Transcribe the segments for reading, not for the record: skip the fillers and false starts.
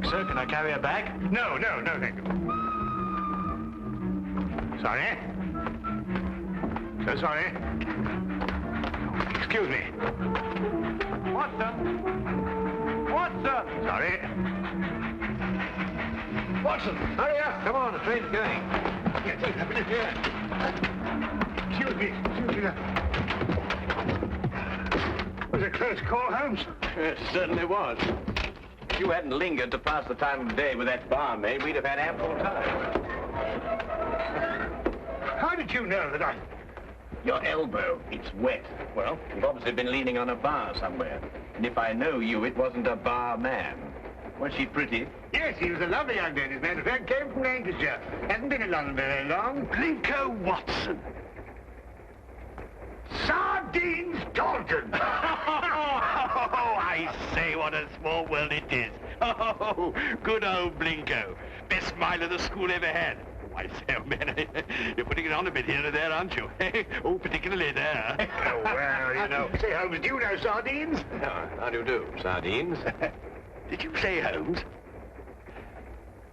sir. Can I carry her back? No, thank you. Sorry. So sorry. Excuse me. Watson! Sorry. Watson, hurry up. Come on, the train's going. Yes, what's happening here? Excuse me. Was it a close call, Holmes? It certainly was. If you hadn't lingered to pass the time of day with that barmaid, we'd have had ample time. How did you know that I... Your elbow, it's wet. Well, you've obviously been leaning on a bar somewhere. And if I know you, it wasn't a barman. Was she pretty? Yes, he was a lovely young lady, as a matter of fact. Came from Lancashire. Hasn't been in London very long. Blinko Watson. Sardines Dalton! Oh, I say, what a small world it is. Oh, good old Blinko. Best smile of the school ever had. I say, oh, man, you're putting it on a bit here and there, aren't you? Oh, particularly there. Oh, well, you know. Say, Holmes, do you know sardines? How do you do, sardines? Did you say Holmes?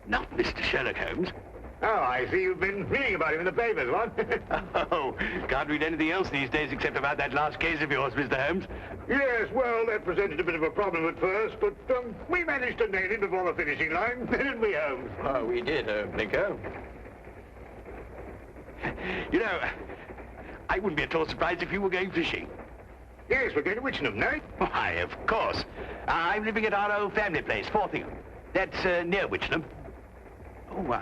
Not Mr. Sherlock Holmes. Oh, I see you've been reading about him in the papers, what? Oh, can't read anything else these days except about that last case of yours, Mr. Holmes. Yes, well, that presented a bit of a problem at first, but we managed to nail him before the finishing line, didn't we, Holmes? Oh, we did, Blinko. You know, I wouldn't be at all surprised if you were going fishing. Yes, we're going to Witchenham, no? Why, of course. I'm living at our old family place, Forthingham. That's near Witchenham. Oh,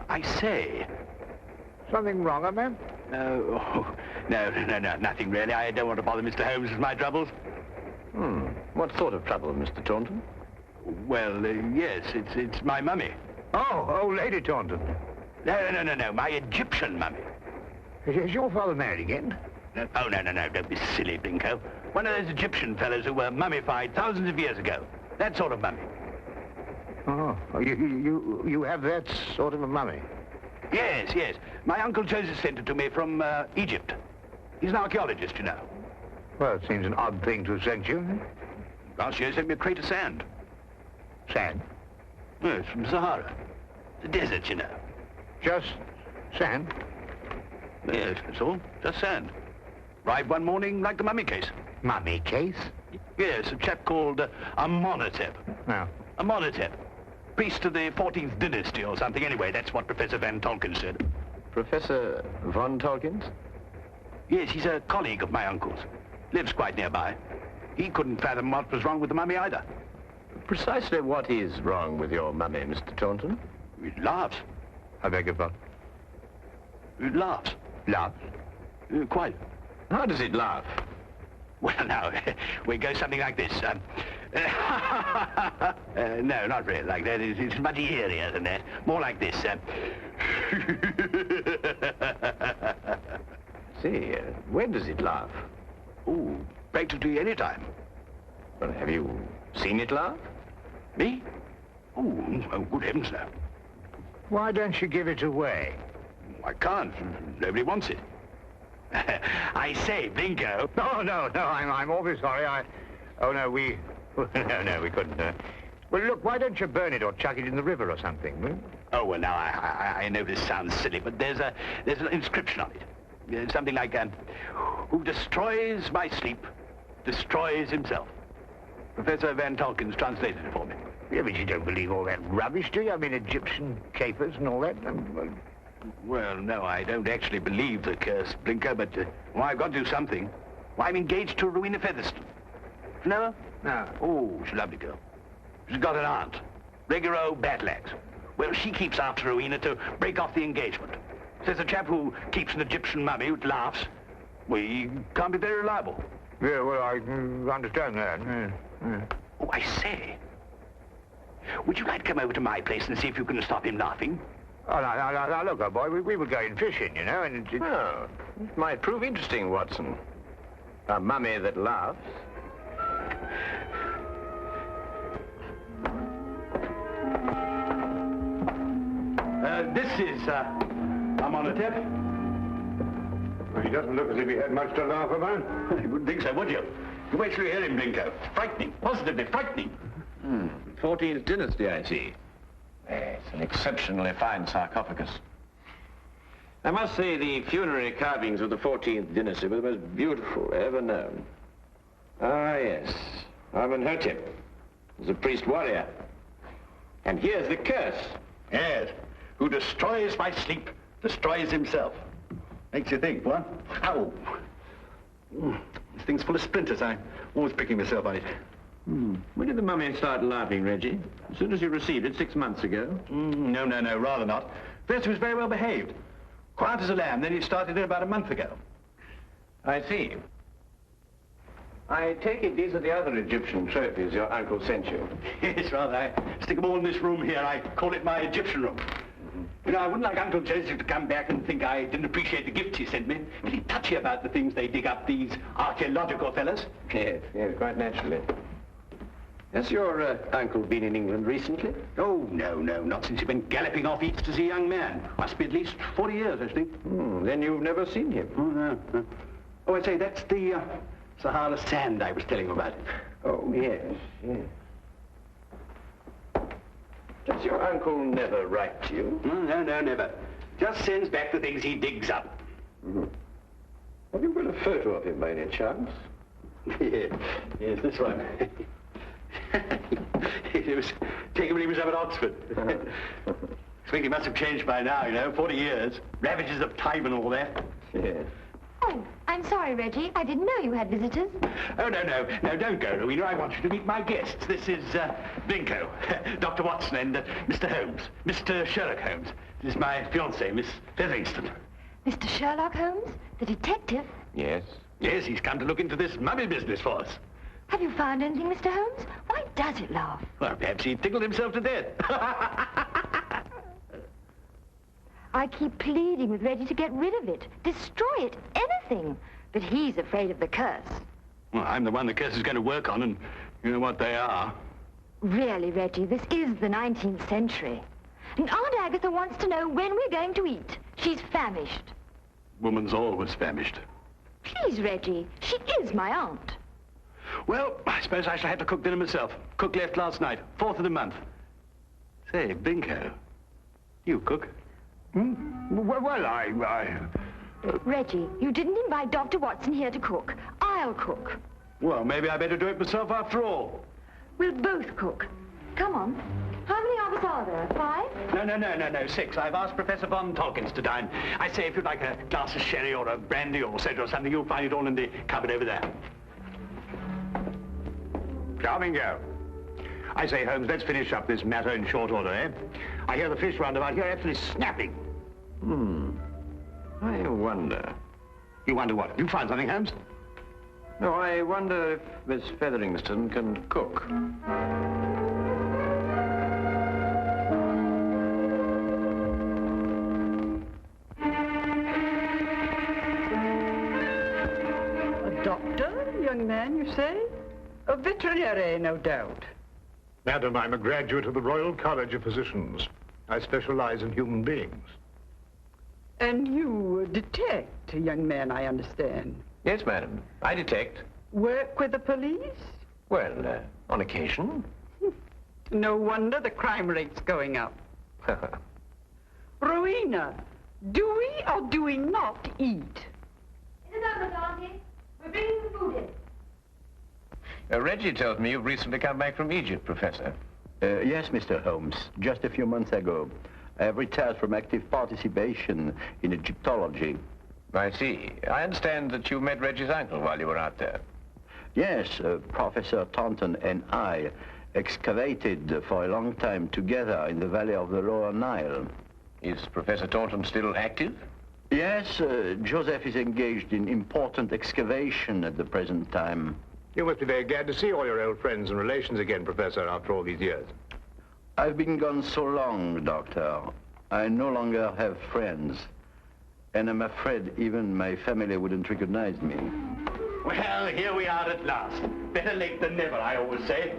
I say. Something wrong, ma'am? No, nothing really. I don't want to bother Mr. Holmes with my troubles. What sort of trouble, Mr. Taunton? Well, yes, it's my mummy. Oh, old Lady Taunton. No, my Egyptian mummy. Is your father married again? Oh, no, don't be silly, Blinko. One of those Egyptian fellows who were mummified thousands of years ago. That sort of mummy. Oh, you have that sort of a mummy? Yes. My Uncle Joseph sent it to me from Egypt. He's an archaeologist, you know. Well, it seems an odd thing to have sent you. Last year he sent me a crate of sand. Sand? Yes, from Sahara. The desert, you know. Just sand? Yes, that's all. Just sand. Arrived one morning like the mummy case. Mummy case? Yes, a chap called Amenhotep. No. Amenhotep. Priest of the 14th dynasty or something. Anyway, that's what Professor Van Tolkien said. Professor Von Tolkien? Yes, he's a colleague of my uncle's. Lives quite nearby. He couldn't fathom what was wrong with the mummy either. Precisely what is wrong with your mummy, Mr. Taunton? It laughs. I beg your pardon? It laughs. Laughs? Quite. How does it laugh? Well, now, we go something like this. No, not really like that. It's much eerier than that. More like this. See, when does it laugh? Oh, practically any time. Well, have you seen it laugh? Me? Oh, good heavens, no. Why don't you give it away? I can't. Nobody wants it. I say, Blinko. No, I'm awfully sorry. Oh, no, we... No, we couldn't. Well, look, why don't you burn it or chuck it in the river or something? Hmm? Oh, well, now, I know this sounds silly, but there's an inscription on it. Something like, who destroys my sleep, destroys himself. Professor Van Tolkien's translated it for me. Yeah, but you don't believe all that rubbish, do you? I mean, Egyptian capers and all that. Well, no, I don't actually believe the curse, Blinker, but I've got to do something. Well, I'm engaged to Rowena Featherstone. You know her? No. Oh, she's a lovely girl. She's got an aunt, regular old battle-axe. Well, she keeps after Rowena to break off the engagement. Says a chap who keeps an Egyptian mummy who laughs, well, he can't be very reliable. Yeah, well, I understand that. Yeah. Oh, I say. Would you like to come over to my place and see if you can stop him laughing? Oh, now, look, old boy, we were going fishing, you know, and Oh, it might prove interesting, Watson. A mummy that laughs. This is, Amenhotep. Well, he doesn't look as if he had much to laugh about. You wouldn't think so, would you? You wait till you hear him, Blinko. Frightening, positively frightening. 14th dynasty, I see. It's an exceptionally fine sarcophagus. I must say the funerary carvings of the 14th dynasty were the most beautiful ever known. Ah, yes. Amenhotep was a priest-warrior. And here's the curse. Yes. Who destroys by sleep, destroys himself. Makes you think, what? Ow. This thing's full of splinters. I'm always pricking myself on it. When did the mummy start laughing, Reggie? As soon as you received it 6 months ago? No, rather not. First, he was very well behaved. Quiet as a lamb, then he started in about a month ago. I see. I take it these are the other Egyptian trophies your uncle sent you. Yes, rather. I stick them all in this room here. I call it my Egyptian room. You know, I wouldn't like Uncle Joseph to come back and think I didn't appreciate the gifts he sent me. Pretty touchy about the things they dig up, these archaeological fellas. Yes, quite naturally. Has your uncle been in England recently? Oh, no, not since he went galloping off east as a young man. Must be at least 40 years, I think. Then you've never seen him? Oh, no. Oh, I say, that's the Sahara sand I was telling you about. Oh, yes. Does your uncle never write to you? No, never. Just sends back the things he digs up. Have you got a photo of him by any chance? Yes, this one. It was taken when he was up at Oxford. I think he must have changed by now, you know, 40 years. Ravages of time and all that. Yes. Oh, I'm sorry, Reggie. I didn't know you had visitors. Oh, no, don't go, Rowena. I want you to meet my guests. This is, Blinko, Dr. Watson, and Mr. Holmes, Mr. Sherlock Holmes. This is my fiancée, Miss Featherington. Mr. Sherlock Holmes, the detective? Yes. Yes, he's come to look into this mummy business for us. Have you found anything, Mr. Holmes? Why does it laugh? Well, perhaps he tickled himself to death. I keep pleading with Reggie to get rid of it, destroy it, anything. But he's afraid of the curse. Well, I'm the one the curse is going to work on, and you know what they are. Really, Reggie, this is the 19th century. And Aunt Agatha wants to know when we're going to eat. She's famished. Woman's always famished. Please, Reggie, she is my aunt. Well, I suppose I shall have to cook dinner myself. Cook left last night, 4th of the month. Say, Blinko, you cook? Well, Reggie, you didn't invite Dr. Watson here to cook. I'll cook. Well, maybe I better do it myself after all. We'll both cook. Come on. How many of us are there? 5? No, 6. I've asked Professor Von Tolkins to dine. I say, if you'd like a glass of sherry or a brandy or soda or something, you'll find it all in the cupboard over there. Charming girl. I say, Holmes, let's finish up this matter in short order, eh? I hear the fish round about here absolutely snapping. I wonder. You wonder what? You find something, Holmes? No, I wonder if Miss Featherington can cook. A doctor, young man, you say? A veterinary, no doubt. Madam, I'm a graduate of the Royal College of Physicians. I specialize in human beings. And you detect, young man, I understand. Yes, madam. I detect. Work with the police? Well, on occasion. No wonder the crime rate's going up. Rowena, do we or do we not eat? In the numbers, Auntie. We're bringing the food in. Reggie tells me you've recently come back from Egypt, Professor. Yes, Mr. Holmes. Just a few months ago. I have retired from active participation in Egyptology. I see. I understand that you met Reggie's uncle while you were out there. Yes, Professor Taunton and I excavated for a long time together in the valley of the Lower Nile. Is Professor Taunton still active? Yes, Joseph is engaged in important excavation at the present time. You must be very glad to see all your old friends and relations again, Professor, after all these years. I've been gone so long, Doctor. I no longer have friends. And I'm afraid even my family wouldn't recognize me. Well, here we are at last. Better late than never, I always say.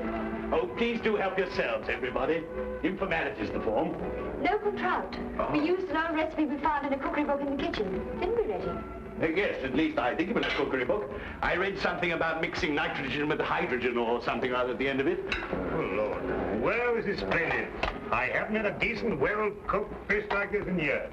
Oh, please do help yourselves, everybody. Informality's the form. Local trout. We used an old recipe we found in a cookery book in the kitchen. Didn't we, Reggie? Yes, at least I think it was a cookery book. I read something about mixing nitrogen with hydrogen or something or other at the end of it. Oh, Lord. Well, this is splendid. I haven't had a decent, well-cooked fish like this in years.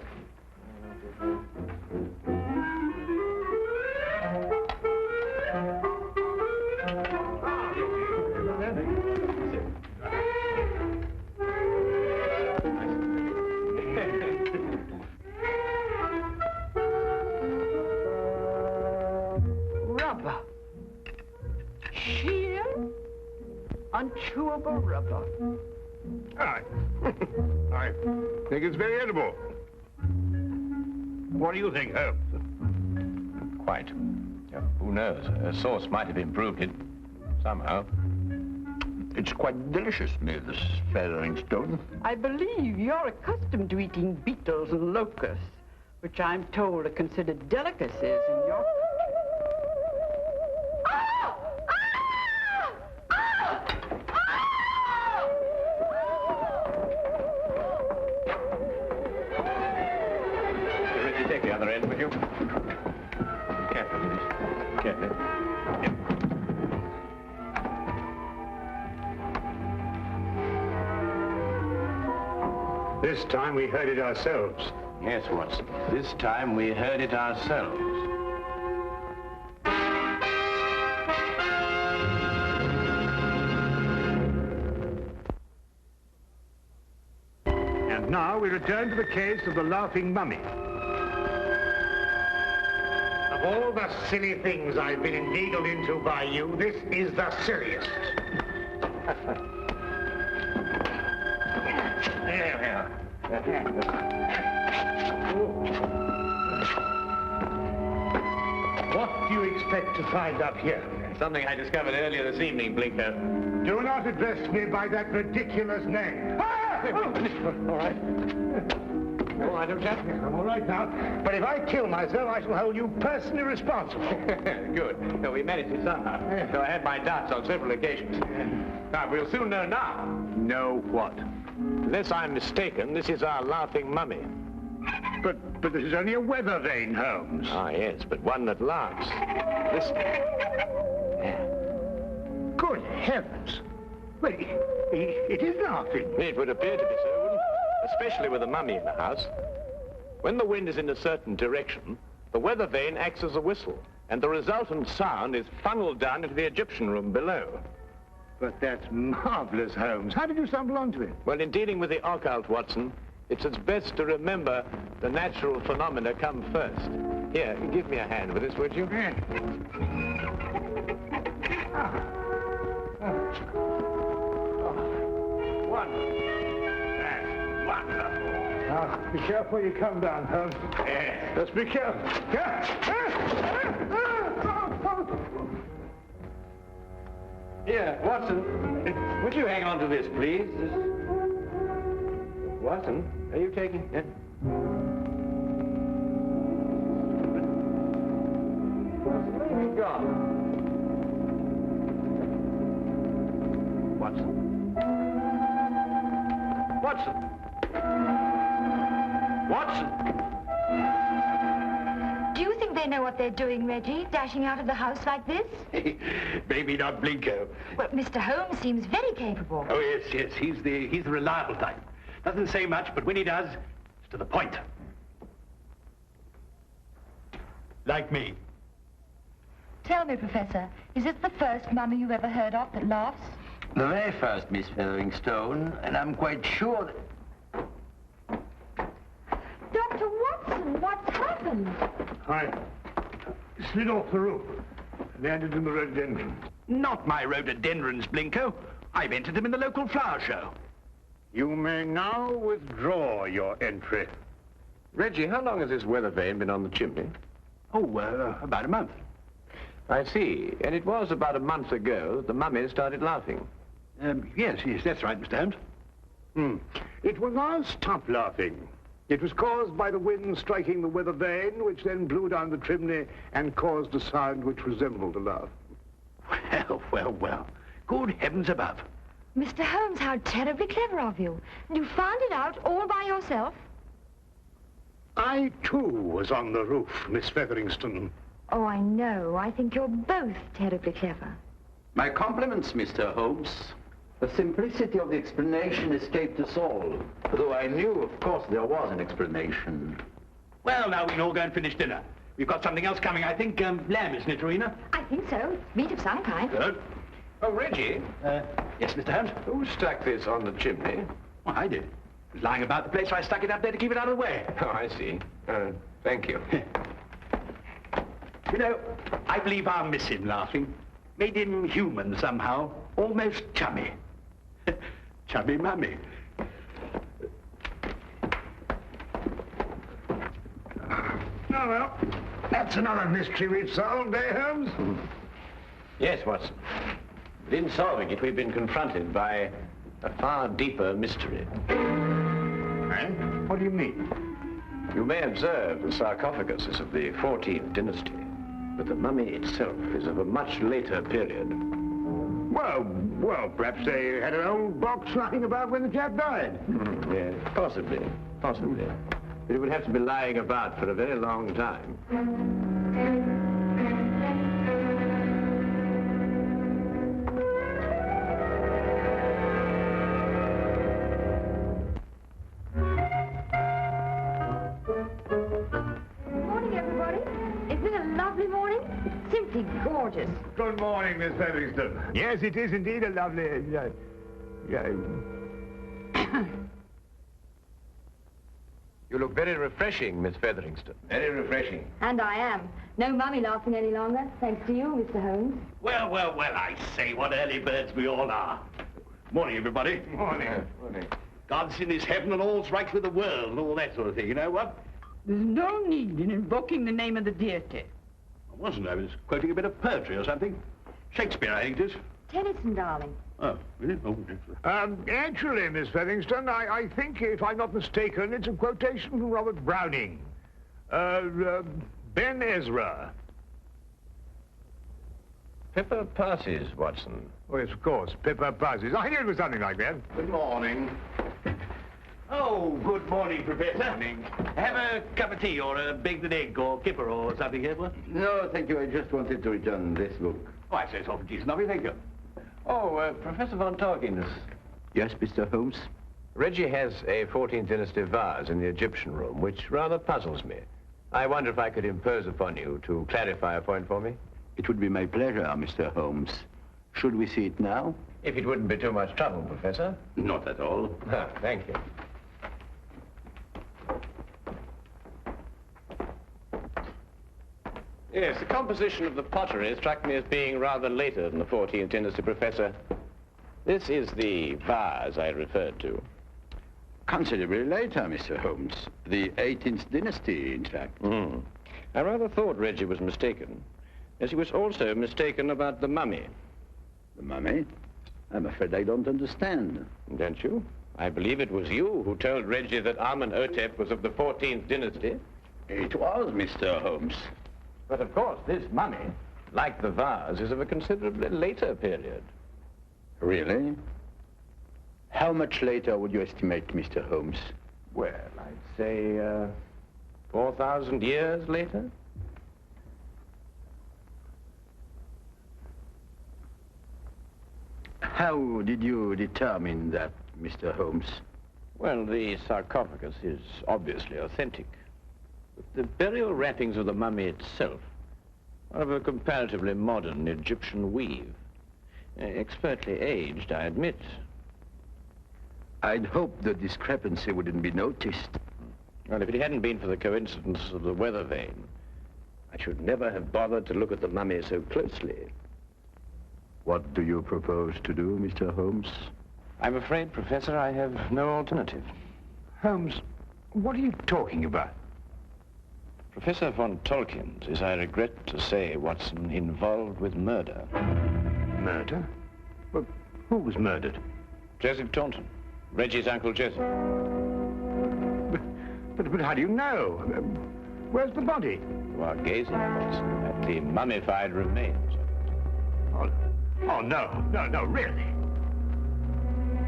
Rubber. Sheer, unchewable rubber. I think it's very edible. What do you think, Holmes? Quite. Who knows? A sauce might have improved it somehow. It's quite delicious, Miss Featheringstone. I believe you're accustomed to eating beetles and locusts, which I'm told are considered delicacies in your country. Take the other end, would you? Carefully, please. Carefully. Yep. This time we heard it ourselves. Yes, Watson. This time we heard it ourselves. And now we return to the case of the Laughing Mummy. Of all the silly things I've been inveigled into by you, this is the silliest. There we are. What do you expect to find up here? Something I discovered earlier this evening, Blinker. Do not address me by that ridiculous name. All right. All right, old chap. I'm all right now, but if I kill myself, I shall hold you personally responsible. Good. No, we managed it somehow. Though I had my doubts on several occasions. Now, we'll soon know now. Know what? Unless I'm mistaken, this is our laughing mummy. But this is only a weather vane, Holmes. Ah, yes, but one that laughs. Listen. Good heavens. Well, it is laughing. It would appear to be so, wouldn't it? Especially with a mummy in the house. When the wind is in a certain direction, the weather vane acts as a whistle, and the resultant sound is funneled down into the Egyptian room below. But that's marvelous, Holmes. How did you stumble onto it? Well, in dealing with the occult, Watson, it's best to remember the natural phenomena come first. Here, give me a hand with this, would you? Yeah. Wonderful. Now, be careful you come down, Holmes. Yes. Just be careful. Here, Watson, would you hang on to this, please? Watson, are you taking it? Where's he gone? Watson? Watson? Watson? Do you think they know what they're doing, Reggie, dashing out of the house like this? Maybe not Blinko. Well, Mr. Holmes seems very capable. Oh, yes. He's the reliable type. Doesn't say much, but when he does, it's to the point. Like me. Tell me, Professor, is this the first mummy you've ever heard of that laughs? The very first, Miss Featheringstone, and I'm quite sure that... Dr. Watson, what's happened? I slid off the roof. Landed in the rhododendron. Not my rhododendrons, Blinko. I've entered them in the local flower show. You may now withdraw your entry. Reggie, how long has this weather vane been on the chimney? Oh, about a month. I see. And it was about a month ago that the mummy started laughing. Yes, that's right, Mr. Holmes. It will now stop laughing. It was caused by the wind striking the weather vane, which then blew down the chimney and caused a sound which resembled a laugh. Well. Good heavens above. Mr. Holmes, how terribly clever of you. You found it out all by yourself? I, too, was on the roof, Miss Featheringstone. Oh, I know. I think you're both terribly clever. My compliments, Mr. Holmes. The simplicity of the explanation escaped us all, though I knew, of course, there was an explanation. Well, now we can all go and finish dinner. We've got something else coming, I think. Lamb, isn't it, Rowena? I think so. It's meat of some kind. Good. Oh, Reggie, Yes, Mr. Holmes? who stuck this on the chimney? Well, I did. It was lying about the place, so I stuck it up there to keep it out of the way. Oh, I see. Thank you. You know, I believe I'll miss him laughing. Made him human somehow. Almost chummy. Chummy mummy. Oh, well, that's another mystery we've solved, eh, Holmes? Yes, Watson. But in solving it, we've been confronted by a far deeper mystery. Eh? What do you mean? You may observe the sarcophagus is of the 14th dynasty, but the mummy itself is of a much later period. Well, perhaps they had an old box lying about when the chap died. Yes, possibly. But it would have to be lying about for a very long time. Morning, everybody. Isn't it a lovely morning? Simply gorgeous. Good morning, Miss Featherston. Yes, it is indeed a lovely... You look very refreshing, Miss Featherington. Very refreshing. And I am. No mummy laughing any longer, thanks to you, Mr. Holmes. Well, I say, what early birds we all are. Morning, everybody. Morning. God's in his heaven and all's right with the world and all that sort of thing, you know what? There's no need in invoking the name of the deity. I wasn't. I was quoting a bit of poetry or something. Shakespeare, I think it is. Tennyson, darling. Oh, really? Oh, yes. Actually, Miss Featherston, I think, if I'm not mistaken, it's a quotation from Robert Browning. Ben Ezra. Pippa passes, Watson. Oh, yes, of course, Pippa passes. I knew it was something like that. Good morning. Oh, good morning, Professor. Morning. Have a cup of tea or a baked egg or kipper or something here, what? No, thank you. I just wanted to return this book. Oh, I say it's awful decent of you, thank you. Oh, Professor von Torkins. Yes, Mr. Holmes? Reggie has a 14th dynasty vase in the Egyptian room, which rather puzzles me. I wonder if I could impose upon you to clarify a point for me? It would be my pleasure, Mr. Holmes. Should we see it now? If it wouldn't be too much trouble, Professor. Not at all. Thank you. Yes, the composition of the pottery struck me as being rather later than the 14th dynasty, Professor. This is the vase I referred to. Considerably later, Mr. Holmes. The 18th dynasty, in fact. I rather thought Reggie was mistaken, as he was also mistaken about the mummy. The mummy? I'm afraid I don't understand. Don't you? I believe it was you who told Reggie that Amenhotep was of the 14th dynasty. It was, Mr. Holmes. But of course, this mummy, like the vase, is of a considerably later period. Really? How much later would you estimate, Mr. Holmes? Well, I'd say, 4,000 years later. How did you determine that, Mr. Holmes? Well, the sarcophagus is obviously authentic. But the burial wrappings of the mummy itself are of a comparatively modern Egyptian weave. Expertly aged, I admit. I'd hoped the discrepancy wouldn't be noticed. Well, if it hadn't been for the coincidence of the weather vane, I should never have bothered to look at the mummy so closely. What do you propose to do, Mr. Holmes? I'm afraid, Professor, I have no alternative. Holmes, what are you talking about? Professor von Tolkien is, I regret to say, Watson, involved with murder. Murder? But who was murdered? Joseph Taunton, Reggie's Uncle Joseph. But how do you know? Where's the body? You are gazing, Watson, at the mummified remains. Oh, no, really.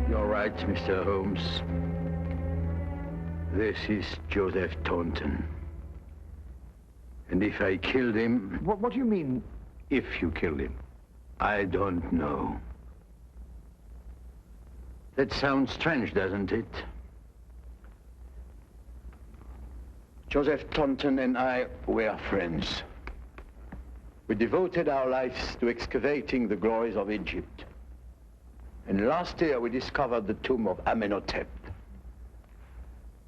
You're right, Mr. Holmes. This is Joseph Taunton. And if I killed him... What do you mean, if you killed him? I don't know. That sounds strange, doesn't it? Joseph Taunton and I were friends. We devoted our lives to excavating the glories of Egypt. And last year we discovered the tomb of Amenhotep.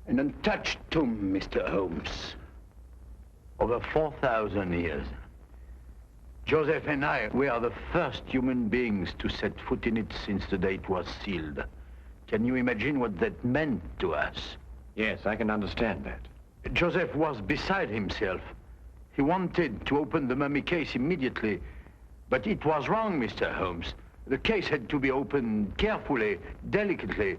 An untouched tomb, Mr. Holmes. Over 4,000 years. Joseph and I were the first human beings to set foot in it since the day it was sealed. Can you imagine what that meant to us? Yes, I can understand that. Joseph was beside himself. He wanted to open the mummy case immediately, but it was wrong, Mr. Holmes. The case had to be opened carefully, delicately.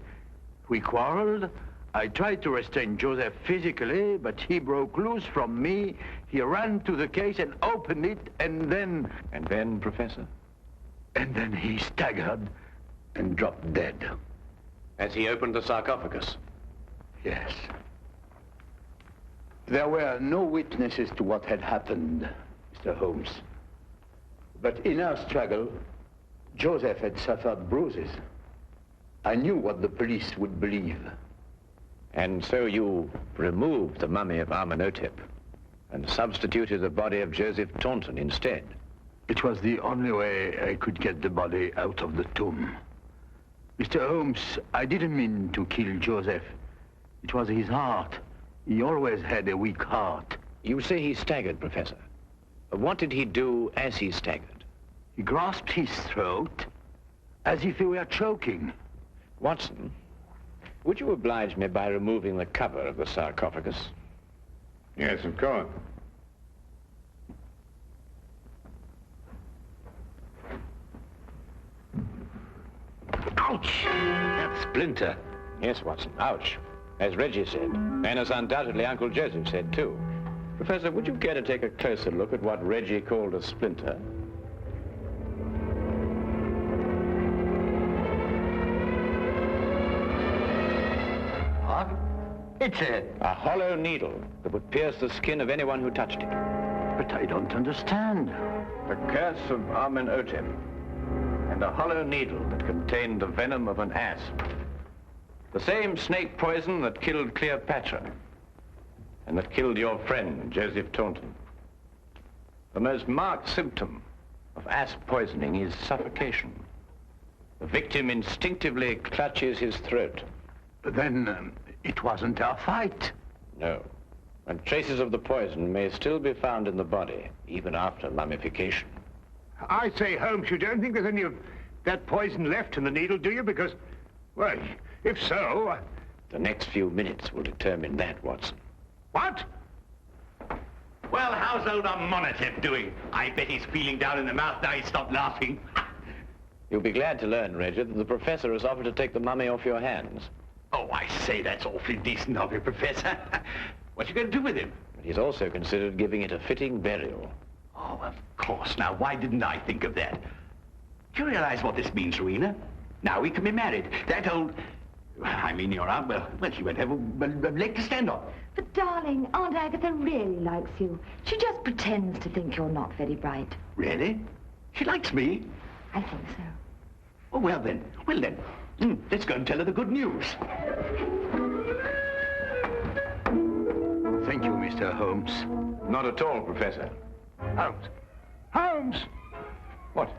We quarreled. I tried to restrain Joseph physically, but he broke loose from me. He ran to the case and opened it, and then... And then, Professor? And then he staggered and dropped dead. As he opened the sarcophagus? Yes. There were no witnesses to what had happened, Mr. Holmes. But in our struggle, Joseph had suffered bruises. I knew what the police would believe. And so you removed the mummy of Amenhotep and substituted the body of Joseph Taunton instead? It was the only way I could get the body out of the tomb. Mr. Holmes, I didn't mean to kill Joseph. It was his heart. He always had a weak heart. You say he staggered, Professor. What did he do as he staggered? He grasped his throat as if he were choking. Watson, would you oblige me by removing the cover of the sarcophagus? Yes, of course. Ouch! That splinter. Yes, Watson, ouch. As Reggie said, and as undoubtedly Uncle Joseph said, too. Professor, would you care to take a closer look at what Reggie called a splinter? What? It's a hollow needle that would pierce the skin of anyone who touched it. But I don't understand. The curse of Amenhotep, and a hollow needle that contained the venom of an asp. The same snake poison that killed Cleopatra, and that killed your friend, Joseph Taunton. The most marked symptom of asp poisoning is suffocation. The victim instinctively clutches his throat. But then, it wasn't our fight. No. And traces of the poison may still be found in the body, even after mummification. I say, Holmes, you don't think there's any of that poison left in the needle, do you? Because, well, if so... The next few minutes will determine that, Watson. What? Well, how's old Amenhotep doing? I bet he's feeling down in the mouth now he's stopped laughing. You'll be glad to learn, Reggie, that the professor has offered to take the mummy off your hands. Oh, I say, that's awfully decent of you, Professor. What you going to do with him? But he's also considered giving it a fitting burial. Oh, of course. Now, why didn't I think of that? Do you realize what this means, Rowena? Now we can be married. That old... I mean, your aunt, well, she won't have a leg to stand on. But, darling, Aunt Agatha really likes you. She just pretends to think you're not very bright. Really? She likes me? I think so. Oh, well then. Let's go and tell her the good news. Thank you, Mr. Holmes. Not at all, Professor. Holmes! Holmes! What?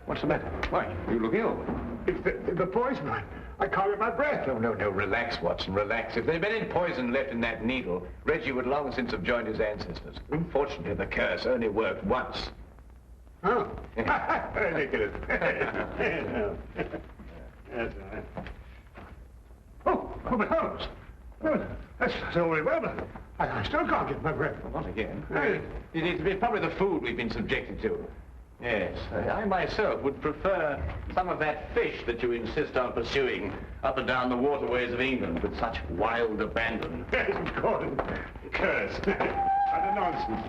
What's the matter? Why, you look ill. It's the poison. I can't get my breath. No, relax, Watson, relax. If there'd been any poison left in that needle, Reggie would long since have joined his ancestors. Unfortunately, the curse only worked once. Oh. Ridiculous. That's all right. Oh, but Holmes. Oh, that's all very well, but I still can't get my breath. Not again. It's probably the food we've been subjected to. Yes, I myself would prefer some of that fish that you insist on pursuing up and down the waterways of England with such wild abandon. Yes, of course. Curse. Utter nonsense.